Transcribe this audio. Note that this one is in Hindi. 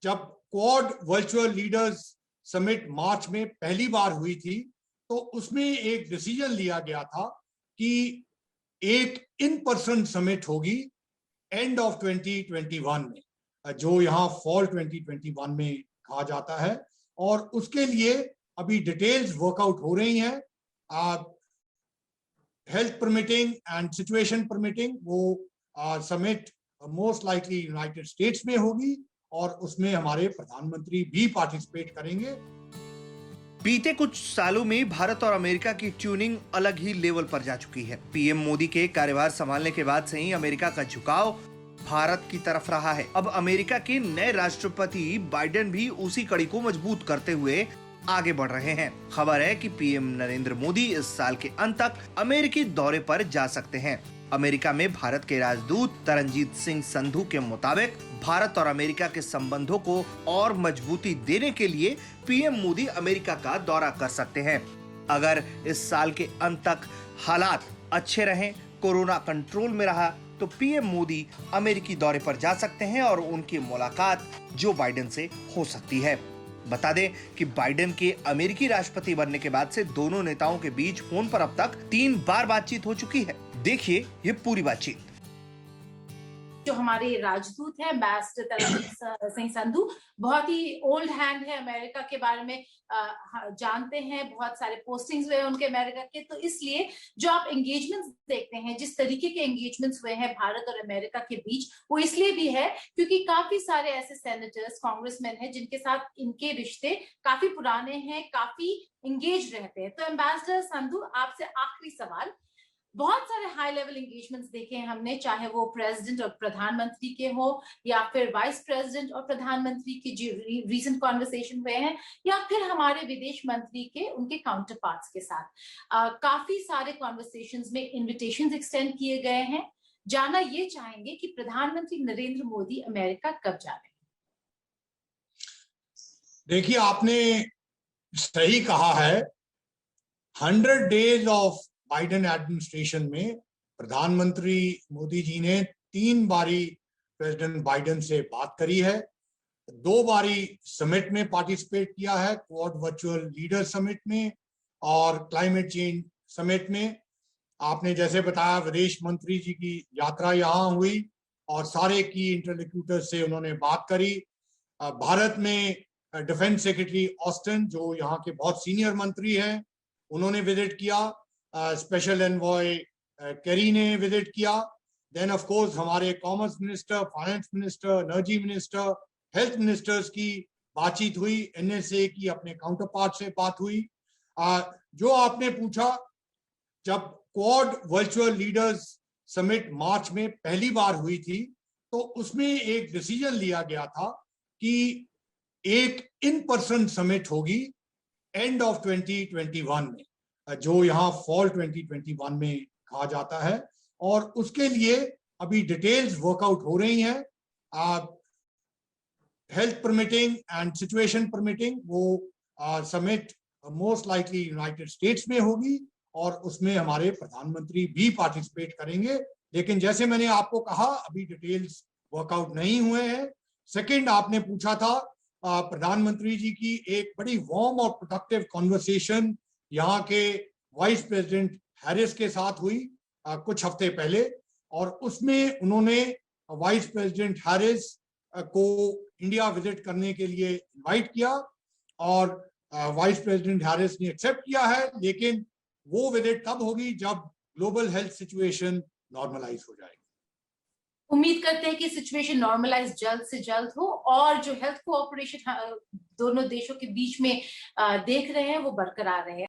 जब क्वाड वर्चुअल लीडर्स समिट मार्च में पहली बार हुई थी तो उसमें एक डिसीजन लिया गया था कि एक इन पर्सन समिट होगी एंड ऑफ 2021 में, जो यहाँ फॉल 2021 में कहा जाता है। और उसके लिए अभी डिटेल्स वर्कआउट हो रही हैं। Health permitting and situation permitting वो summit most likely United States में होगी और उसमें हमारे प्रधानमंत्री भी पार्टिसिपेट करेंगे। बीते कुछ सालों में भारत और अमेरिका की ट्यूनिंग अलग ही लेवल पर जा चुकी है। पीएम मोदी के कार्यभार संभालने के बाद से ही अमेरिका का झुकाव भारत की तरफ रहा है। अब अमेरिका के नए राष्ट्रपति बाइडेन भी उसी कड़ी को मजबूत करते हुए आगे बढ़ रहे हैं। खबर है कि पीएम नरेंद्र मोदी इस साल के अंत तक अमेरिकी दौरे पर जा सकते हैं। अमेरिका में भारत के राजदूत तरनजीत सिंह संधू के मुताबिक भारत और अमेरिका के संबंधों को और मजबूती देने के लिए पीएम मोदी अमेरिका का दौरा कर सकते हैं। अगर इस साल के अंत तक हालात अच्छे रहें, कोरोना कंट्रोल में रहा, तो पीएम मोदी अमेरिकी दौरे पर जा सकते हैं और उनकी मुलाकात जो बाइडेन से हो सकती है। बता दें कि बाइडेन के अमेरिकी राष्ट्रपति बनने के बाद से दोनों नेताओं के बीच फोन पर अब तक 3 बार बातचीत हो चुकी है। देखिए ये पूरी बातचीत। जो हमारे राजदूत है एम्बेसडर तरनजीत सिंह संधू, बहुत ही ओल्ड हैंड है, अमेरिका के बारे में जानते हैं, बहुत सारे पोस्टिंग्स हुए हैं उनके अमेरिका के। तो इसलिए जो आप एंगेजमेंट्स देखते हैं, जिस तरीके के एंगेजमेंट्स हुए हैं भारत और अमेरिका के बीच, वो इसलिए भी है क्योंकि काफी सारे ऐसे सेनेटर्स, कांग्रेसमैन हैं जिनके साथ इनके रिश्ते काफी पुराने हैं, काफी एंगेज रहते हैं। तो एम्बेसडर संधू, आपसे आखिरी सवाल, बहुत सारे हाई लेवल एंगेजमेंट्स देखे हैं हमने, चाहे वो प्रेसिडेंट और प्रधानमंत्री के हो या फिर वाइस प्रेसिडेंट और प्रधानमंत्री के जो रीसेंट कॉन्वर्सेशन हुए हैं, या फिर हमारे विदेश मंत्री के उनके काउंटर पार्ट्स के साथ काफी सारे कॉन्वर्सेशंस में इन्विटेशंस एक्सटेंड किए गए हैं। जानना ये चाहेंगे कि प्रधानमंत्री नरेंद्र मोदी अमेरिका कब जा रहे हैं? देखिए, आपने सही कहा है। 100 डेज ऑफ बाइडेन एडमिनिस्ट्रेशन में प्रधानमंत्री मोदी जी ने 3 बारी प्रेसिडेंट बाइडेन से बात करी है, 2 बारी समिट में पार्टिसिपेट किया है, क्वाड वर्चुअल लीडर समिट में और क्लाइमेट चेंज समिट में। आपने जैसे बताया, विदेश मंत्री जी की यात्रा यहाँ हुई और सारे की इंटरलोक्यूटर से उन्होंने बात करी। भारत में डिफेंस सेक्रेटरी ऑस्टिन, जो यहाँ के बहुत सीनियर मंत्री हैं, उन्होंने विजिट किया। स्पेशल एनवॉय केरी ने विजिट किया। देन ऑफ कोर्स हमारे commerce minister, finance minister, energy minister, health ministers की बातचीत हुई। एनएसए की अपने काउंटर पार्ट से बात हुई। जो आपने पूछा, जब क्वाड वर्चुअल लीडर्स समिट मार्च में पहली बार हुई थी तो उसमें एक डिसीजन लिया गया था कि एक इन पर्सन समिट होगी एंड ऑफ 2021 में, जो यहाँ फॉल 2021 में कहा जाता है। और उसके लिए अभी डिटेल्स वर्कआउट हो रही हैं। Health permitting and situation permitting वो summit most likely United States में होगी और उसमें हमारे प्रधानमंत्री भी पार्टिसिपेट करेंगे। लेकिन जैसे मैंने आपको कहा, अभी डिटेल्स वर्कआउट नहीं हुए हैं। सेकंड, आपने पूछा था प्रधानमंत्री जी की एक बड़ी वार्म और प्रोडक्टिव कॉन्वर्सेशन यहाँ के वाइस प्रेसिडेंट हैरिस के साथ हुई कुछ हफ्ते पहले, और उसमें उन्होंने वाइस प्रेसिडेंट हैरिस को इंडिया विजिट करने के लिए इनवाइट किया और वाइस प्रेसिडेंट हैरिस ने एक्सेप्ट किया है। लेकिन वो विजिट तब होगी जब ग्लोबल हेल्थ सिचुएशन नॉर्मलाइज हो जाएगी। उम्मीद करते हैं कि सिचुएशन नॉर्मलाइज जल्द से जल्द हो और जो हेल्थ कोऑपरेशन दोनों देशों के बीच में देख रहे हैं वो बरकरार रहे।